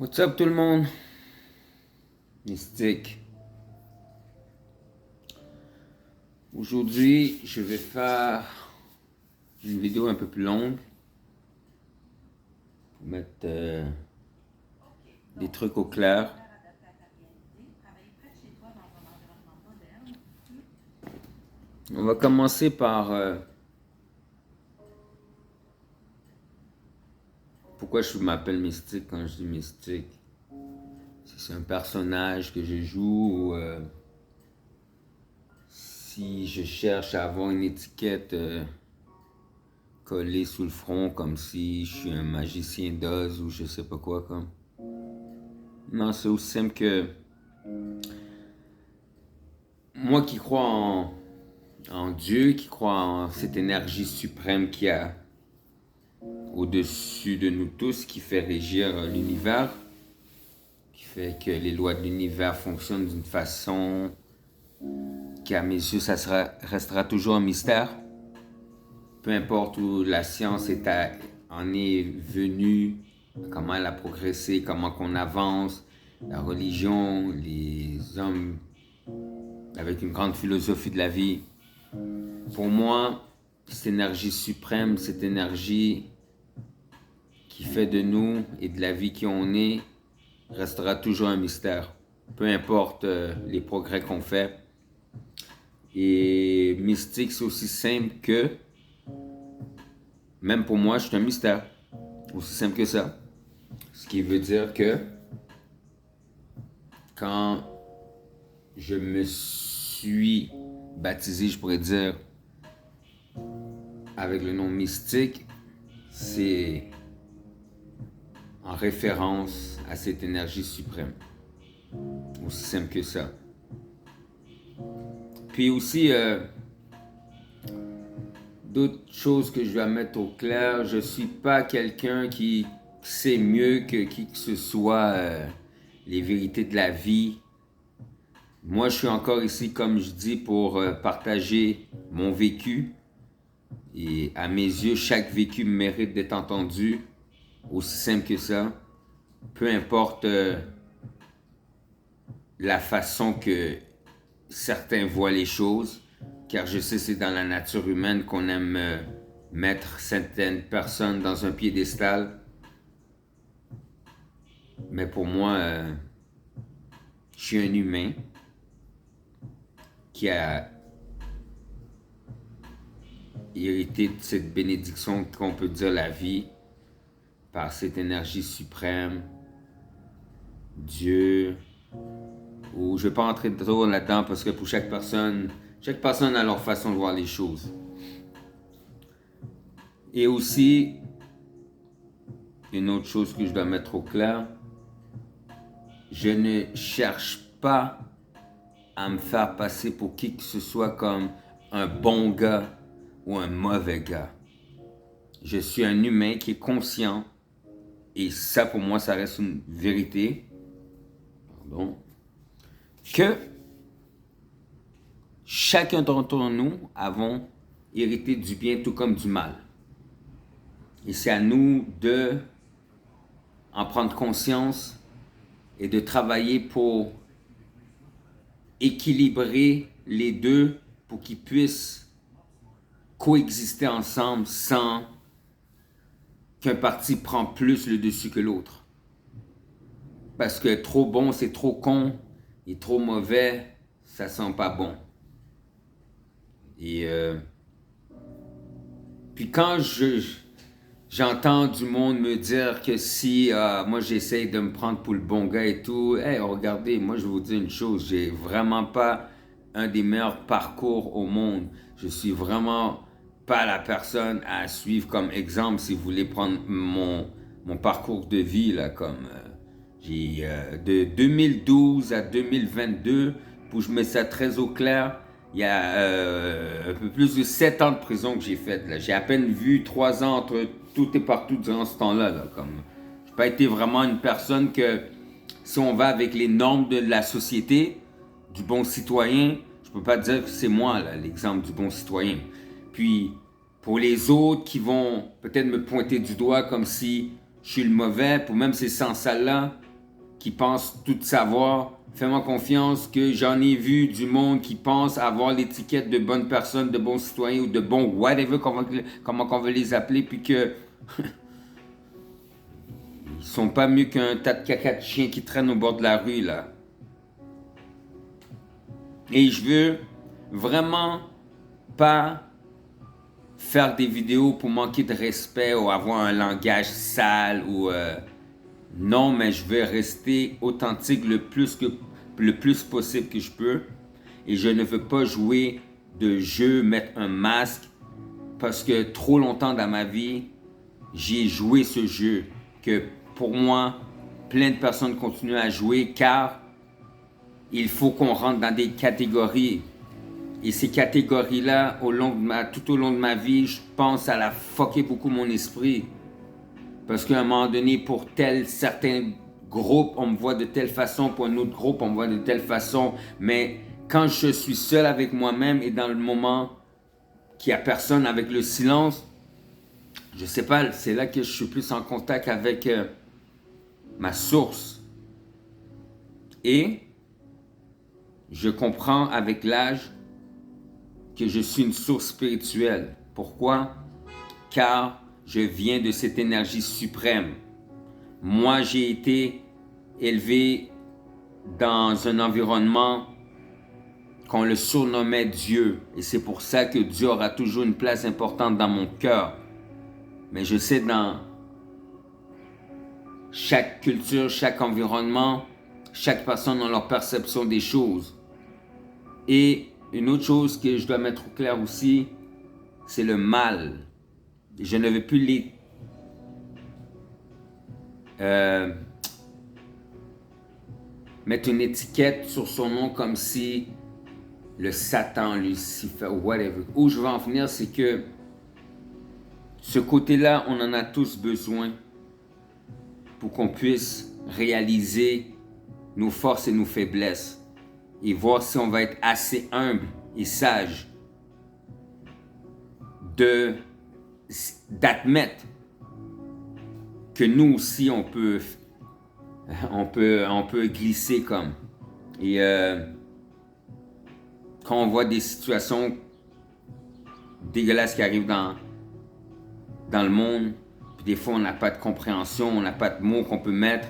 What's up tout le monde? Mystique. Aujourd'hui, je vais faire une vidéo un peu plus longue pour mettre des trucs au clair. On va commencer par pourquoi je m'appelle Mystique quand je dis Mystique. Si c'est un personnage que je joue ou si je cherche à avoir une étiquette collée sous le front comme si je suis un magicien d'Oz ou je sais pas quoi comme. Non, c'est aussi simple que moi qui crois en Dieu, qui crois en cette énergie suprême qui a au-dessus de nous tous, qui fait régir l'univers, qui fait que les lois de l'univers fonctionnent d'une façon qui, à mes yeux, restera toujours un mystère. Peu importe où la science en est venue, comment elle a progressé, comment qu'on avance, la religion, les hommes avec une grande philosophie de la vie. Pour moi, cette énergie suprême, cette énergie qui fait de nous et de la vie qui on est, restera toujours un mystère. Peu importe les progrès qu'on fait. Et mystique, c'est aussi simple que, même pour moi, je suis un mystère. Aussi simple que ça. Ce qui veut dire que quand je me suis baptisé, je pourrais dire, avec le nom mystique, c'est en référence à cette énergie suprême. Aussi simple que ça. Puis aussi, d'autres choses que je dois mettre au clair, je suis pas quelqu'un qui sait mieux que qui que ce soit les vérités de la vie. Moi, je suis encore ici, comme je dis, pour partager mon vécu. Et à mes yeux, chaque vécu mérite d'être entendu. Aussi simple que ça. Peu importe la façon que certains voient les choses, car je sais c'est dans la nature humaine qu'on aime mettre certaines personnes dans un piédestal. Mais pour moi, je suis un humain qui a hérité de cette bénédiction qu'on peut dire la vie par cette énergie suprême, Dieu, ou je ne vais pas entrer trop là-dedans parce que pour chaque personne a leur façon de voir les choses. Et aussi, une autre chose que je dois mettre au clair, je ne cherche pas à me faire passer pour qui que ce soit comme un bon gars ou un mauvais gars. Je suis un humain qui est conscient et ça pour moi ça reste une vérité. Pardon. Que chacun d'entre nous avons hérité du bien tout comme du mal. Et c'est à nous de en prendre conscience et de travailler pour équilibrer les deux pour qu'ils puissent coexister ensemble sans qu'un parti prend plus le dessus que l'autre. Parce que trop bon, c'est trop con, et trop mauvais, ça sent pas bon. Et puis quand j'entends du monde me dire que si moi j'essaye de me prendre pour le bon gars et tout, hey, regardez, moi je vais vous dire une chose, j'ai vraiment pas un des meilleurs parcours au monde. Je suis vraiment pas la personne à suivre comme exemple si vous voulez prendre mon parcours de vie là comme j'ai de 2012 à 2022 pour que je mette ça très au clair. Il y a un peu plus de 7 ans de prison que j'ai fait. Là. J'ai à peine vu 3 ans entre tout et partout durant ce temps-là. Là, comme, je n'ai pas été vraiment une personne que, si on va avec les normes de la société, du bon citoyen, je ne peux pas dire que c'est moi là, l'exemple du bon citoyen. Puis, pour les autres qui vont peut-être me pointer du doigt comme si je suis le mauvais, pour même ces sens-là, qui pense tout savoir. Fais-moi confiance que j'en ai vu du monde qui pense avoir l'étiquette de bonne personne, de bon citoyen ou de bon whatever, comment on veut les appeler, puis que ils sont pas mieux qu'un tas de caca de chiens qui traînent au bord de la rue, là. Et je veux vraiment pas faire des vidéos pour manquer de respect ou avoir un langage sale ou... non, mais je veux rester authentique le plus possible que je peux. Et je ne veux pas jouer de jeu, mettre un masque, parce que trop longtemps dans ma vie, j'ai joué ce jeu que pour moi, plein de personnes continuent à jouer car il faut qu'on rentre dans des catégories. Et ces catégories-là, tout au long de ma vie, je pense à la fucker beaucoup mon esprit. Parce qu'à un moment donné, pour certains groupes, on me voit de telle façon, pour un autre groupe, on me voit de telle façon. Mais quand je suis seul avec moi-même et dans le moment qu'il n'y a personne, avec le silence, je sais pas, c'est là que je suis plus en contact avec ma source. Et je comprends avec l'âge que je suis une source spirituelle. Pourquoi? Car je viens de cette énergie suprême. Moi, j'ai été élevé dans un environnement qu'on le surnommait Dieu. Et c'est pour ça que Dieu aura toujours une place importante dans mon cœur. Mais je sais, dans chaque culture, chaque environnement, chaque personne a leur perception des choses. Et une autre chose que je dois mettre au clair aussi, c'est le mal. Je ne veux plus mettre une étiquette sur son nom comme si le Satan, Lucifer, whatever. Où je veux en venir, c'est que ce côté-là, on en a tous besoin pour qu'on puisse réaliser nos forces et nos faiblesses et voir si on va être assez humble et sage d'admettre que nous aussi on peut glisser comme. Et quand on voit des situations dégueulasses qui arrivent dans le monde, puis des fois on n'a pas de compréhension, on n'a pas de mots qu'on peut mettre,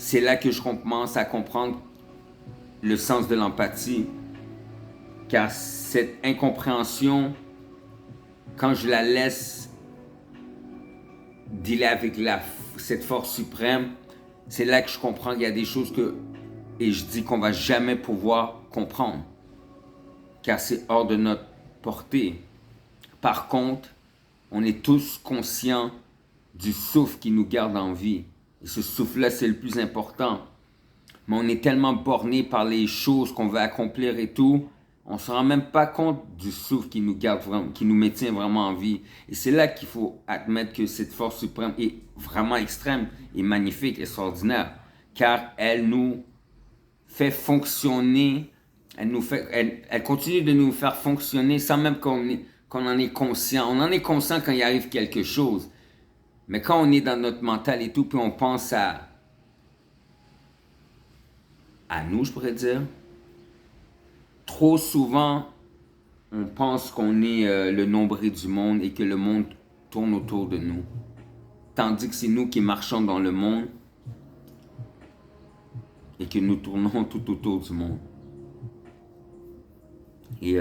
c'est là que je commence à comprendre le sens de l'empathie. Car cette incompréhension, quand je la laisse dealer avec cette force suprême, c'est là que je comprends qu'il y a des choses et je dis qu'on va jamais pouvoir comprendre. Car c'est hors de notre portée. Par contre, on est tous conscients du souffle qui nous garde en vie. Et ce souffle-là, c'est le plus important. Mais on est tellement borné par les choses qu'on veut accomplir et tout, on ne se rend même pas compte du souffle qui nous garde vraiment, qui nous maintient vraiment en vie. Et c'est là qu'il faut admettre que cette force suprême est vraiment extrême et magnifique, extraordinaire. Car elle nous fait fonctionner, elle continue de nous faire fonctionner sans même qu'on en est conscient. On en est conscient quand il arrive quelque chose. Mais quand on est dans notre mental et tout, puis on pense à nous, je pourrais dire, trop souvent, on pense qu'on est le nombril du monde et que le monde tourne autour de nous. Tandis que c'est nous qui marchons dans le monde et que nous tournons tout autour du monde. Et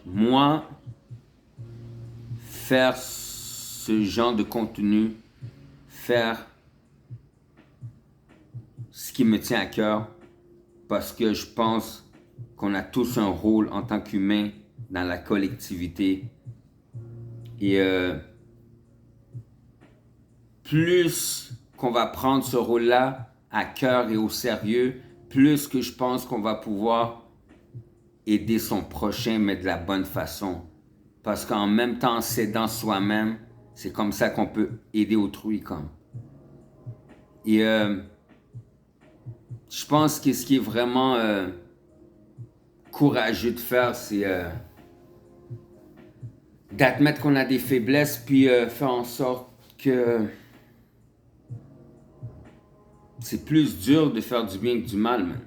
moi, faire ce genre de contenu, faire ce qui me tient à cœur, parce que je pense qu'on a tous un rôle en tant qu'humain dans la collectivité. Et plus qu'on va prendre ce rôle-là à cœur et au sérieux, plus que je pense qu'on va pouvoir aider son prochain, mais de la bonne façon. Parce qu'en même temps, s'aidant soi-même, c'est comme ça qu'on peut aider autrui comme. Et je pense que ce qui est vraiment courageux de faire, c'est d'admettre qu'on a des faiblesses, puis faire en sorte que c'est plus dur de faire du bien que du mal, man.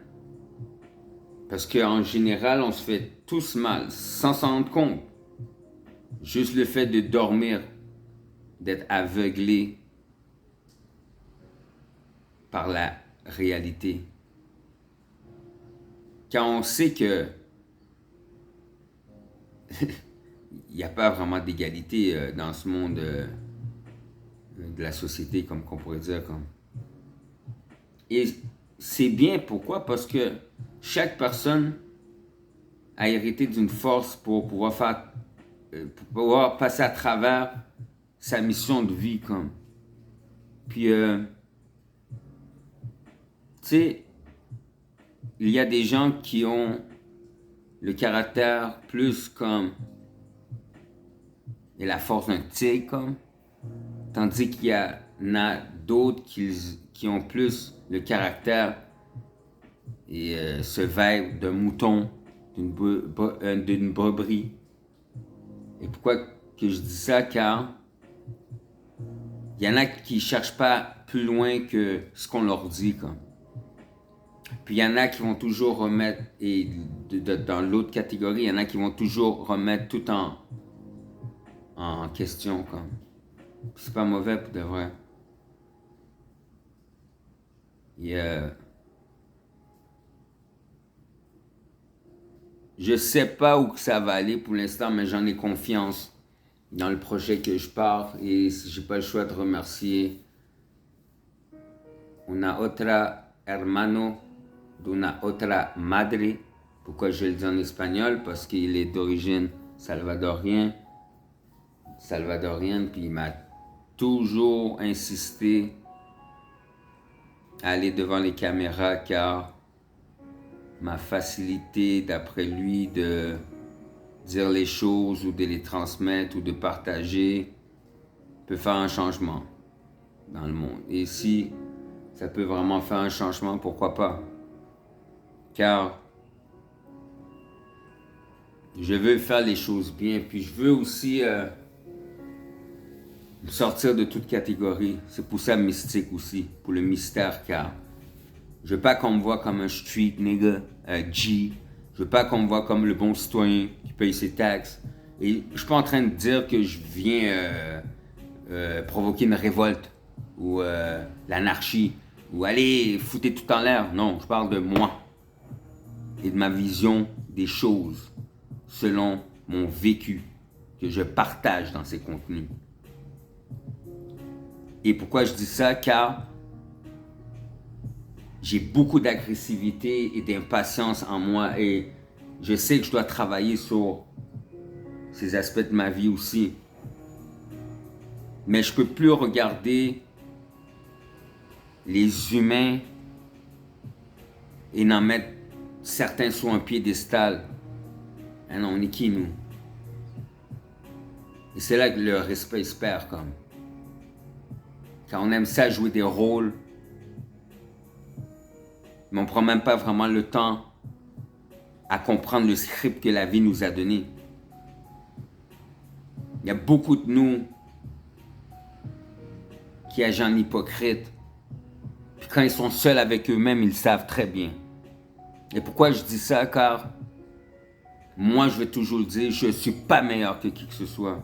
Parce qu'en général, on se fait tous mal, sans s'en rendre compte. Juste le fait de dormir, d'être aveuglé par la réalité. Quand on sait que il n'y a pas vraiment d'égalité dans ce monde de la société, comme qu'on pourrait dire. Comme. Et c'est bien, pourquoi? Parce que chaque personne a hérité d'une force pour pouvoir pour pouvoir passer à travers sa mission de vie, comme. Puis, tu sais, il y a des gens qui ont le caractère plus comme et la force d'un tigre, comme. Tandis qu'il y en a d'autres qui ont plus le caractère et ce vibe d'un mouton, d'une brebis. Et pourquoi que je dis ça? Car il y en a qui ne cherchent pas plus loin que ce qu'on leur dit, comme. Puis il y en a qui vont toujours remettre, et dans l'autre catégorie, il y en a qui vont toujours remettre tout en question, comme. C'est pas mauvais pour de vrai. Je sais pas où ça va aller pour l'instant, mais j'en ai confiance dans le projet que je pars et j'ai pas le choix de remercier una otra hermano d'una otra madre. Pourquoi je le dis en espagnol? Parce qu'il est d'origine salvadorienne, puis il m'a toujours insisté à aller devant les caméras car ma facilité, d'après lui, de dire les choses ou de les transmettre ou de partager peut faire un changement dans le monde. Et si ça peut vraiment faire un changement, pourquoi pas? Car je veux faire les choses bien, puis je veux aussi sortir de toute catégorie. C'est pour ça mystique aussi, pour le mystère, car je veux pas qu'on me voit comme un street nigga, un G. Je veux pas qu'on me voit comme le bon citoyen qui paye ses taxes. Et je suis pas en train de dire que je viens provoquer une révolte ou l'anarchie ou aller foutre tout en l'air. Non, je parle de moi et de ma vision des choses selon mon vécu que je partage dans ces contenus. Et pourquoi je dis ça? Car j'ai beaucoup d'agressivité et d'impatience en moi et je sais que je dois travailler sur ces aspects de ma vie aussi. Mais je ne peux plus regarder les humains et n'en mettre certains sur un piédestal. Ah non, on est qui nous? Et c'est là que le respect se perd comme. Quand on aime ça jouer des rôles, mais on ne prend même pas vraiment le temps à comprendre le script que la vie nous a donné. Il y a beaucoup de nous qui agissent en hypocrite. Puis quand ils sont seuls avec eux-mêmes, ils le savent très bien. Et pourquoi je dis ça? Car moi, je vais toujours dire, je ne suis pas meilleur que qui que ce soit.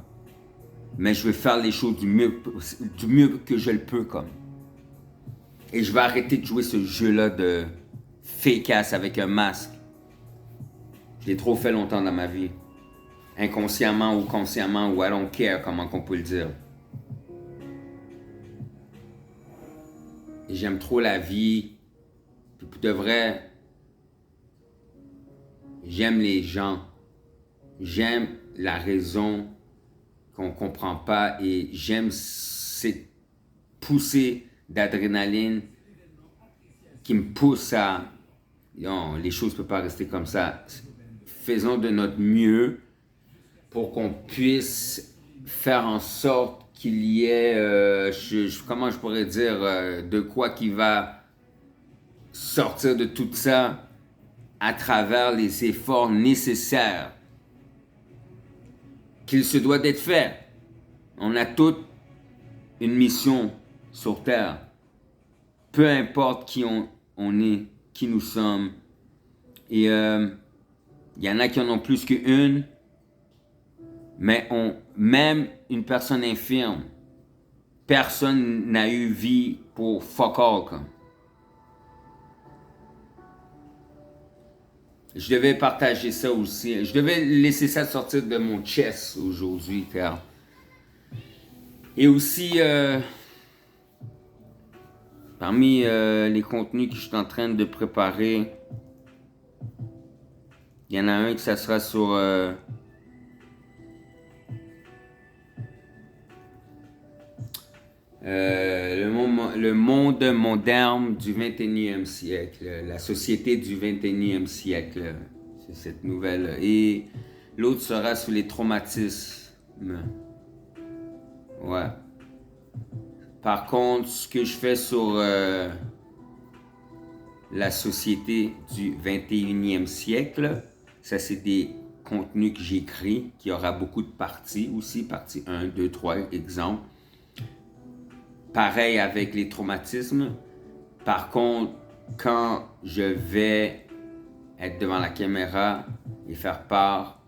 Mais je vais faire les choses du mieux que je le peux comme. Et je vais arrêter de jouer ce jeu-là de fake-ass avec un masque. Je l'ai trop fait longtemps dans ma vie. Inconsciemment ou consciemment, ou I don't care, comment on peut le dire. Et j'aime trop la vie. Puis pour de vrai, j'aime les gens. J'aime la raison qu'on ne comprend pas et j'aime cette poussée d'adrénaline qui me pousse à... Non, les choses ne peuvent pas rester comme ça. Faisons de notre mieux pour qu'on puisse faire en sorte qu'il y ait, comment je pourrais dire, de quoi qui va sortir de tout ça à travers les efforts nécessaires qu'il se doit d'être fait. On a tous une mission sur Terre. Peu importe qui on est, qui nous sommes. Et il y en a qui en ont plus qu'une, mais même une personne infirme, personne n'a eu vie pour fuck all, quoi. Je devais partager ça aussi. Je devais laisser ça sortir de mon chest aujourd'hui, car... Et aussi, parmi les contenus que je suis en train de préparer, il y en a un que ça sera sur le monde moderne du 21e siècle, la société du 21e siècle, c'est cette nouvelle. Et l'autre sera sur les traumatismes. Ouais. Par contre, ce que je fais sur la société du 21e siècle, ça c'est des contenus que j'écris, qui aura beaucoup de parties aussi, partie 1, 2, 3, exemple. Pareil avec les traumatismes. Par contre, quand je vais être devant la caméra et faire part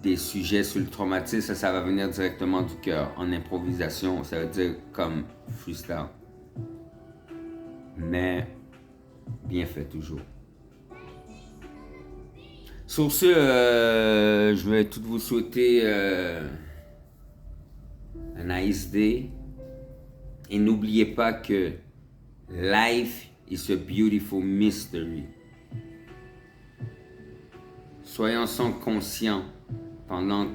des sujets sur le traumatisme, ça va venir directement du cœur, en improvisation, ça veut dire comme freestyle. Mais bien fait toujours. Sur ce, je vais tout vous souhaiter un nice day. Et n'oubliez pas que life is a beautiful mystery. Soyons conscients pendant que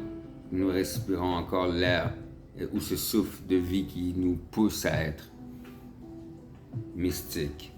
nous respirons encore l'air ou ce souffle de vie qui nous pousse à être mystique.